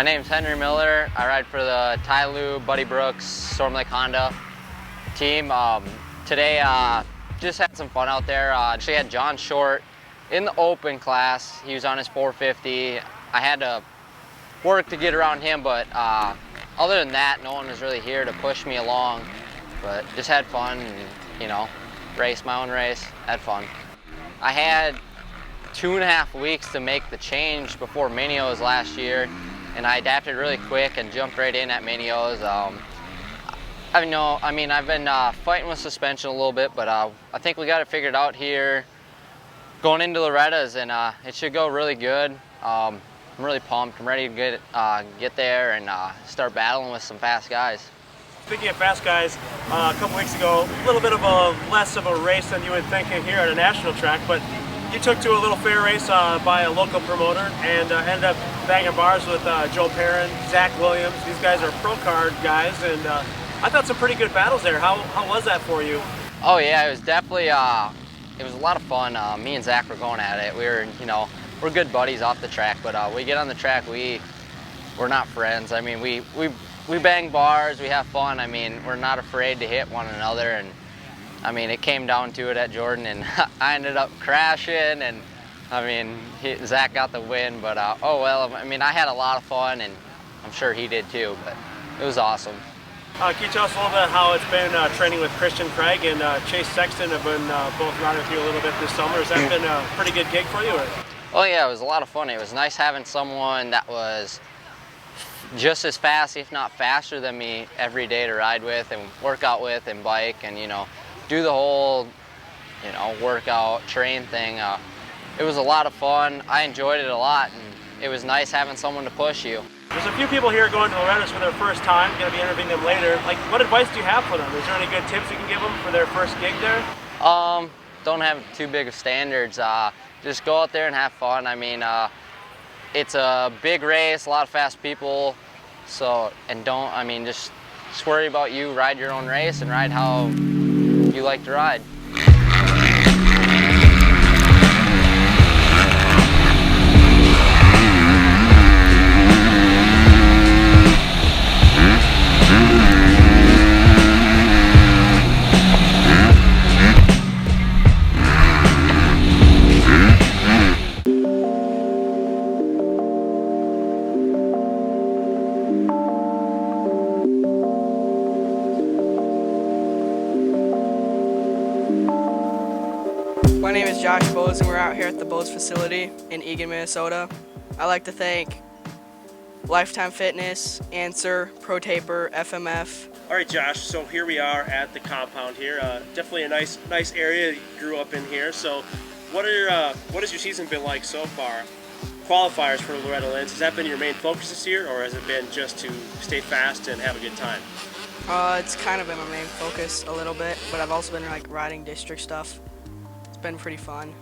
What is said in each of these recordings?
My name's Henry Miller. I ride for the Ty Lue, Buddy Brooks, Storm Lake Honda team. Today, just had some fun out there. Actually had John Short in the open class. He was on his 450. I had to work to get around him, but other than that, no one was really here to push me along. But just had fun and, you know, raced my own race, had fun. I had 2.5 weeks to make the change before Minios last year, and I adapted really quick and jumped right in at Minios. I've been fighting with suspension a little bit, but I think we got it figured out here going into Loretta's, and it should go really good. I'm really pumped. I'm ready to get there and start battling with some fast guys. Speaking of fast guys, a couple weeks ago, a little bit of a less of a race than you would think here at a national track, but you took to a little fair race by a local promoter and ended up bagging bars with Joe Perrin, Zach Williams. These guys are pro card guys, and I thought some pretty good battles there. How was that for you? Oh yeah, it was definitely, it was a lot of fun. Me and Zach were going at it. We're good buddies off the track, but we get on the track, we're not friends. I mean, we bang bars, we have fun. I mean, we're not afraid to hit one another, and I mean, it came down to it at Jordan, and I ended up crashing, and I mean, Zach got the win, but oh well. I mean, I had a lot of fun, and I'm sure he did too, but it was awesome. Can you tell us a little bit how it's been training with Christian Craig and Chase Sexton have been both riding with you a little bit this summer? Has that been a pretty good gig for you? Or? Oh yeah, it was a lot of fun. It was nice having someone that was just as fast, if not faster than me every day to ride with and work out with and bike and, you know, do the whole, you know, workout, train thing. It was a lot of fun. I enjoyed it a lot, and it was nice having someone to push you. There's a few people here going to Loretta's for their first time, going to be interviewing them later. Like, what advice do you have for them? Is there any good tips you can give them for their first gig there? Don't have too big of standards. Just go out there and have fun. I mean, it's a big race, a lot of fast people, so, and just worry about you, ride your own race and ride how you like to ride. My name is Josh Boaz, and we're out here at the Boaz facility in Eagan, Minnesota. I'd like to thank Lifetime Fitness, Answer, Pro Taper, FMF. All right, Josh, so here we are at the compound here. Definitely a nice area. You grew up in here. So what has your season been like so far? Qualifiers for Loretta Lynn, has that been your main focus this year, or has it been just to stay fast and have a good time? It's kind of been my main focus a little bit, but I've also been like riding district stuff. Been pretty fun.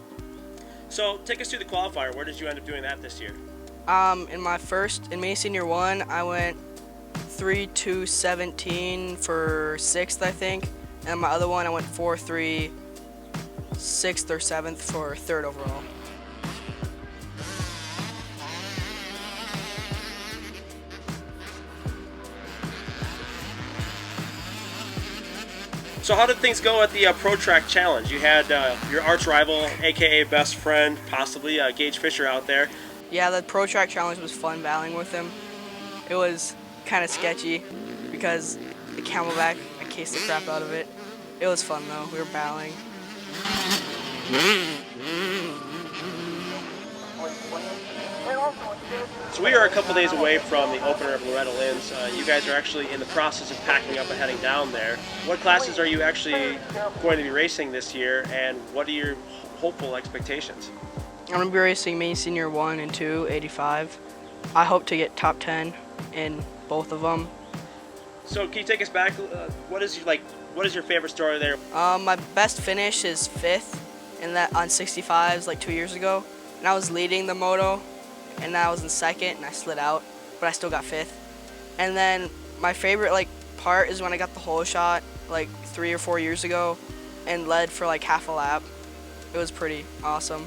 So take us through the qualifier. Where did you end up doing that this year? In mini senior 1, I went 3-2-17 for 6th, I think, and my other one I went 4-3 6th or 7th for 3rd overall. So how did things go at the Pro Track Challenge? You had your arch rival, aka best friend, possibly Gage Fisher out there. Yeah, the Pro Track Challenge was fun battling with him. It was kind of sketchy because the Camelback, I cased the crap out of it. It was fun though, we were battling. So we are a couple days away from the opener of Loretta Lynn's. You guys are actually in the process of packing up and heading down there. What classes are you actually going to be racing this year, and what are your hopeful expectations? I'm going to be racing mini senior 1 and 2, 85. I hope to get top 10 in both of them. So can you take us back? What is your favorite story there? My best finish is 5th in that on 65s like 2 years ago, and I was leading the moto. And I was in 2nd, and I slid out, but I still got 5th. And then my favorite part is when I got the hole shot like 3 or 4 years ago, and led for like half a lap. It was pretty awesome.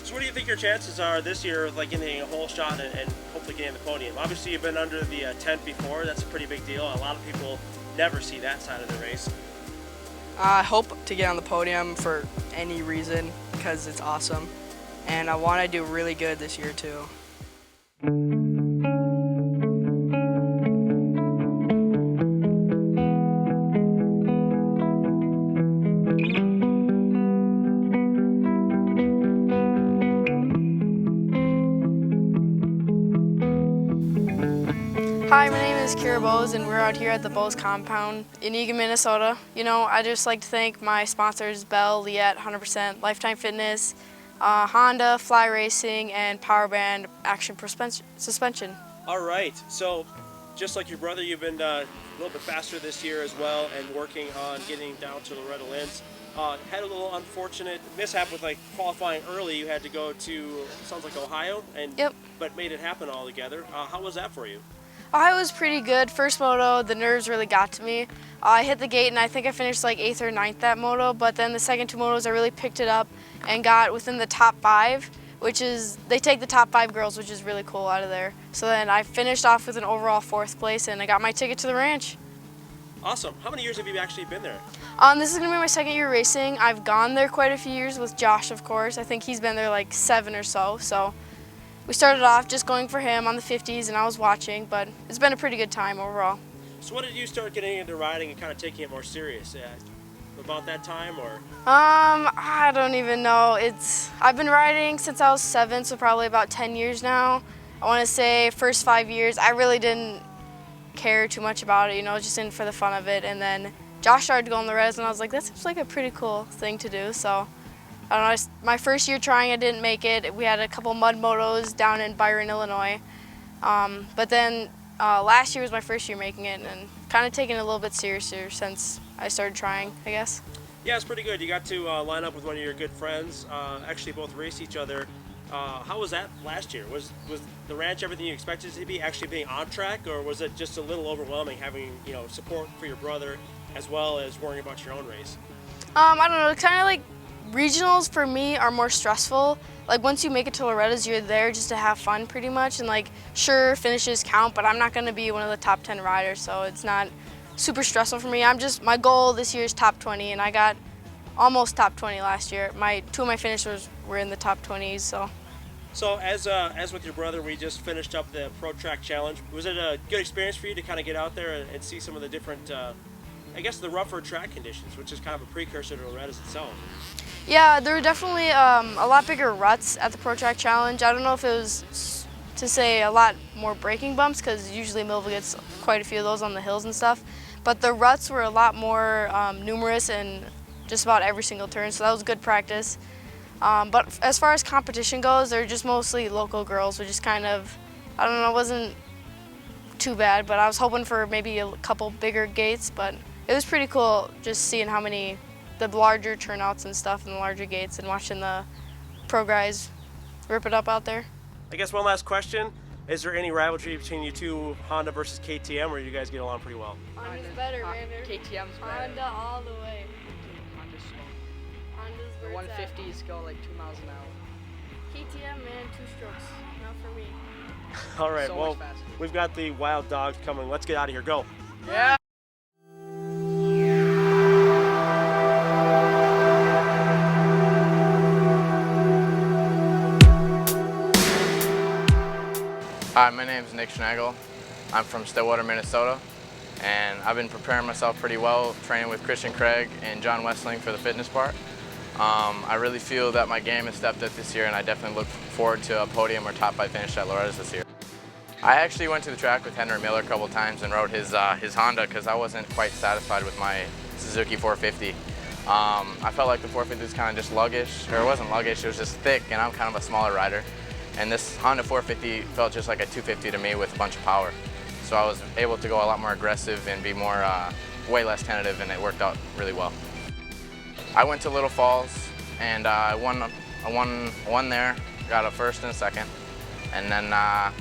So what do you think your chances are this year, like getting a hole shot and hopefully hopefully getting the podium? Obviously, you've been under the tent before. That's a pretty big deal. A lot of people never see that side of the race. I hope to get on the podium for any reason because it's awesome. And I want to do really good this year too. Hi, my name is Kyra Boaz, and we're out here at the Boaz compound in Eagan, Minnesota. You know, I just like to thank my sponsors, Bell, Liette, 100%, Lifetime Fitness, Honda, Fly Racing, and Power Band Action Suspension. All right, so just like your brother, you've been a little bit faster this year as well and working on getting down to Loretta Lynn's. Had a little unfortunate mishap with like qualifying early. You had to go to, sounds like Ohio, and Yep. but made it happen all together. How was that for you? Ohio was pretty good. First moto, the nerves really got to me. I hit the gate and I think I finished like 8th or 9th that moto, but then the second two motos I really picked it up and got within the top 5, which is, they take the top 5 girls, which is really cool out of there. So then I finished off with an overall 4th place and I got my ticket to the ranch. Awesome. How many years have you actually been there? This is gonna be my 2nd year racing. I've gone there quite a few years with Josh, of course. I think he's been there like 7 or so. So we started off just going for him on the 50s and I was watching, but it's been a pretty good time overall. So when did you start getting into riding and kind of taking it more serious? About that time, or? I don't even know. I've been riding since I was 7, so probably about 10 years now. I want to say first 5 years, I really didn't care too much about it, you know, just in for the fun of it. And then Josh started to go on the res, and I was like, that seems like a pretty cool thing to do. So I don't know, my first year trying, I didn't make it. We had a couple mud motos down in Byron, Illinois. But then last year was my first year making it, and kind of taking it a little bit seriouser since I started trying, I guess. Yeah, it's pretty good. You got to line up with one of your good friends, actually both race each other. How was that last year? Was the ranch everything you expected it to be, actually being on track, or was it just a little overwhelming having, you know, support for your brother as well as worrying about your own race? I don't know, kind of like regionals for me are more stressful. Like once you make it to Loretta's, you're there just to have fun pretty much, and like sure finishes count, but I'm not going to be one of the top 10 riders, so it's not super stressful for me. My goal this year is top 20, and I got almost top 20 last year. Two of my finishers were in the top 20s, so. So as with your brother, we just finished up the Pro Track Challenge. Was it a good experience for you to kind of get out there and see some of the different, I guess the rougher track conditions, which is kind of a precursor to Loretta's itself? Yeah, there were definitely a lot bigger ruts at the Pro Track Challenge. I don't know if it was to say a lot more braking bumps, because usually Millville gets quite a few of those on the hills and stuff. But the ruts were a lot more numerous in just about every single turn, so that was good practice. But as far as competition goes, they're just mostly local girls, which is kind of, I don't know, it wasn't too bad, but I was hoping for maybe a couple bigger gates, but it was pretty cool just seeing how many, the larger turnouts and stuff and the larger gates, and watching the pro guys rip it up out there. I guess one last question. Is there any rivalry between you two, Honda versus KTM, or you guys get along pretty well? Honda's better, man. KTM's better. Honda all the way. Honda's slow. Honda's The where it's at. 150s go like 2 miles an hour. KTM, man, 2 strokes. Not for me. All right, So well, much faster. we've got the wild dogs coming. Let's get out of here. Go. Yeah. Hi, my name is Schnagl. I'm from Stillwater, Minnesota, and I've been preparing myself pretty well, training with Christian Craig and John Westling for the fitness part. I really feel that my game has stepped up this year, and I definitely look forward to a podium or top 5 finish at Loretta's this year. I actually went to the track with Henry Miller a couple times and rode his Honda because I wasn't quite satisfied with my Suzuki 450. I felt like the 450 was kind of just luggish, or it wasn't luggish, it was just thick, and I'm kind of a smaller rider. And this Honda 450 felt just like a 250 to me with a bunch of power. So I was able to go a lot more aggressive and be more, way less tentative, and it worked out really well. I went to Little Falls, and I won there, got a first and a second. And then I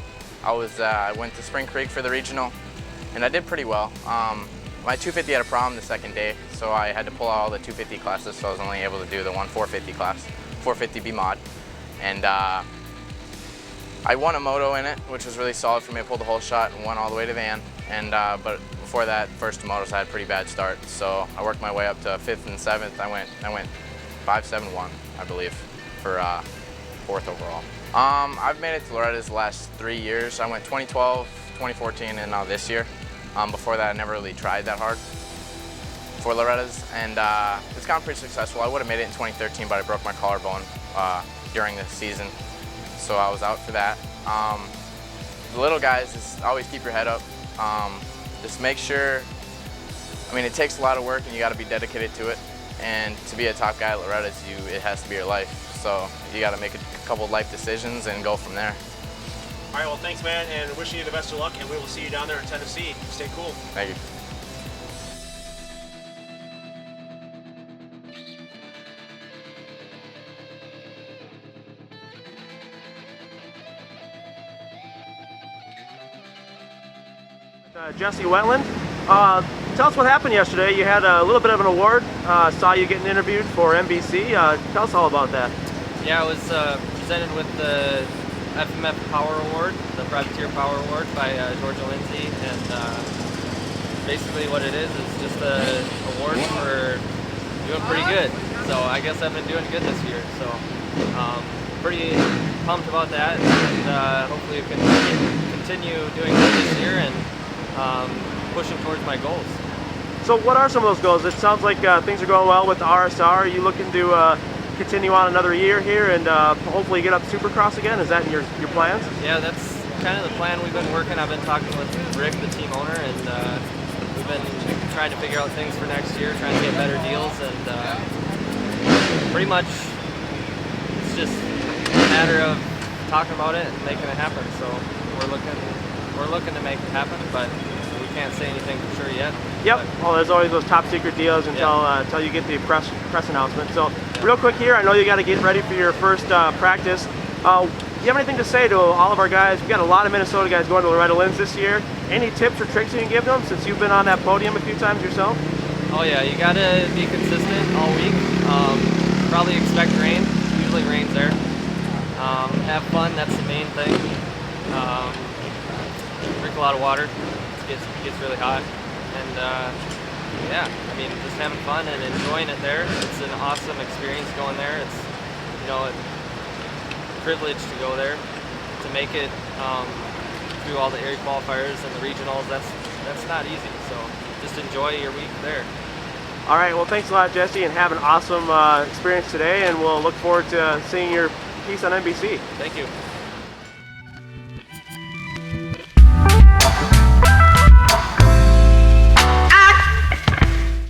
went to Spring Creek for the regional, and I did pretty well. My 250 had a problem the second day, so I had to pull out all the 250 classes, so I was only able to do the 450 class, 450B mod. And I won a moto in it, which was really solid for me. I pulled the whole shot and won all the way to van. And but before that, first two motos I had a pretty bad start. So I worked my way up to 5th and 7th. I went 5-7-1, I believe, for 4th overall. I've made it to Loretta's the last 3 years. I went 2012, 2014, and now this year. Before that, I never really tried that hard for Loretta's, and it's gone pretty successful. I would have made it in 2013, but I broke my collarbone during the season, so I was out for that. The little guys, just always keep your head up. Just make sure, I mean, it takes a lot of work and you got to be dedicated to it. And to be a top guy at Loretta's, it has to be your life. So you got to make a couple of life decisions and go from there. All right, well, thanks, man, and wishing you the best of luck, and we will see you down there in Tennessee. Stay cool. Thank you. Jesse Wentland. Tell us what happened yesterday. You had a little bit of an award. Saw you getting interviewed for NBC. Tell us all about that. Yeah, I was presented with the FMF Power Award, the Privateer Power Award by Georgia Lindsay, and basically what it is just an award for doing pretty good. So I guess I've been doing good this year. So pretty pumped about that, and hopefully we can continue doing good this year and pushing towards my goals. So what are some of those goals? It sounds like things are going well with the RSR. Are you looking to continue on another year here and hopefully get up to Supercross again? Is that in your plans? Yeah, that's kind of the plan we've been working. I've been talking with Rick, the team owner, and we've been trying to figure out things for next year, trying to get better deals, and pretty much it's just a matter of talking about it and making it happen. So we're looking to make it happen, but we can't say anything for sure yet. Yep. Well, there's always those top secret deals until you get the press announcement. So real quick here, I know you got to get ready for your first practice. Do you have anything to say to all of our guys? We've got a lot of Minnesota guys going to Loretta Lynn's this year. Any tips or tricks you can give them since you've been on that podium a few times yourself? Oh yeah, you got to be consistent all week. Probably expect rain. Usually rain's there. Have fun, that's the main thing. Drink a lot of water. It gets really hot. And yeah, I mean, just having fun and enjoying it there. It's an awesome experience going there. It's, you know, a privilege to go there, to make it through all the area qualifiers and the regionals. That's not easy. So just enjoy your week there. All right, well, thanks a lot, Jesse, and have an awesome experience today, and we'll look forward to seeing your piece on NBC. Thank you.